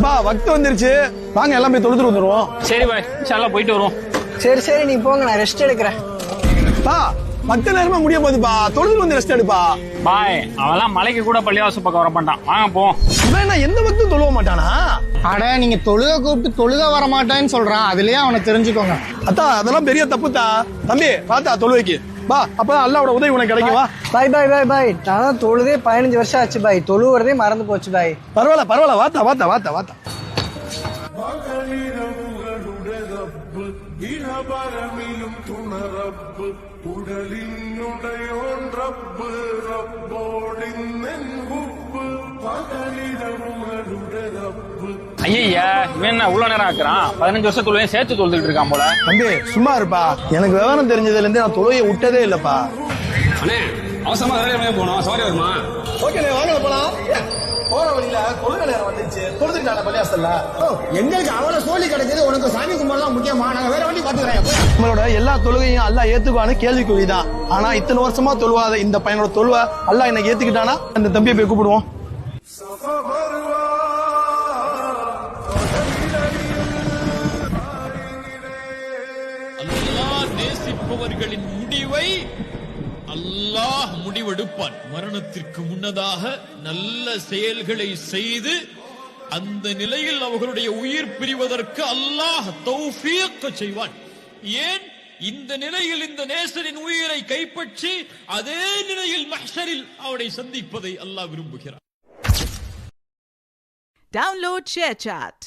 பா வக்து வந்துருச்சு, வாங்க எல்லாம் போய் தொழுதுட்டு வந்துருவோம். சரி பாய், இன்ஷால்லா போயிட்டு வருவோம். சரி நீ போங்க, நான் ரெஸ்ட் எடுக்கிறேன். பா மத்த நேரமா முடிய போகுதுப்பா, தொழுதுட்டு வந்து ரெஸ்ட் எடுப்பா. பாய், அவெல்லாம் மலைக்கு கூட பள்ளிவாசல் பக்கம் வர மாட்டான். வாங்க போவோம். இவன் எந்த வக்தும் தொழுவ மாட்டானா? அட நீங்க தொழுக கூப்பிட்டு தொழுக வர மாட்டேன்னு சொல்றான், அதுலயே அவனை தெரிஞ்சுக்கோங்க. அத்தா அதெல்லாம் பெரிய தப்புத்தா. தம்பி பாத்தா தொழுவைக்கு பா, அப்பதான் அல்லாவோட உதவி உனக்கு கிடைக்கும். வா பாய். நான் தொழுதே 15 வருஷம் ஆச்சு பாய், தொழுவுறதே மறந்து போச்சு பாய். பரவாயில்ல வாத்தா. ஐயா, இவன் என்ன இவ்வளவு நேரம் ஆக்குறான்? 15 வருஷத்துலயும் சேர்த்து தொழுதுட்டு இருக்கான் போல. தம்பி சும்மா இருப்பா, எனக்கு விவரம் தெரிஞ்சதுல இருந்து நான் தொழுவையை விட்டதே இல்லப்பா. அண்ணே அவசரமா வேலையை போனோம், சவாரி வருமா? ஓகே வாங்க போலாம். போற வழியில தொழுகை நேரம் வந்துச்சு, தொழுதுட்டான பள்ளியாசல்ல. எங்களுக்கு அவ்வளவு சோழி கிடைச்சது, உனக்கு சாமி கும்பிடலாம் முக்கியமா? நாங்க வேற வண்டி பாத்துக்கிறேன். நம்மளோட எல்லா தொழுகையும் அல்லாஹ் ஏத்துக்குவான்னு கேள்விக்குறிதான். ஆனா இத்தனை வருஷமா தொழுவாத இந்த பையனோட தொழுவ அல்லாஹ் இன்னைக்கு ஏத்துக்கிட்டானா, அந்த தம்பியை போய் கூப்பிடுவோம். நேசிப்பவர்களின் முடிவை அல்லாஹ் முடிவெடுப்பான். மரணத்திற்கு முன்னதாக நல்ல செயல்களை செய்து அந்த நிலையில் அவர்களுடைய உயிர் பிரிவதற்கு அல்லாஹ் தௌஃபீக் செய்வான். ஏன் இந்த நிலையில் இந்த நேசரின் உயிரை கைப்பற்றி அதே நிலையில் மஹ்ஷரில் அவனை சந்திப்பதை அல்லாஹ் விரும்புகிறார். Download ShareChat.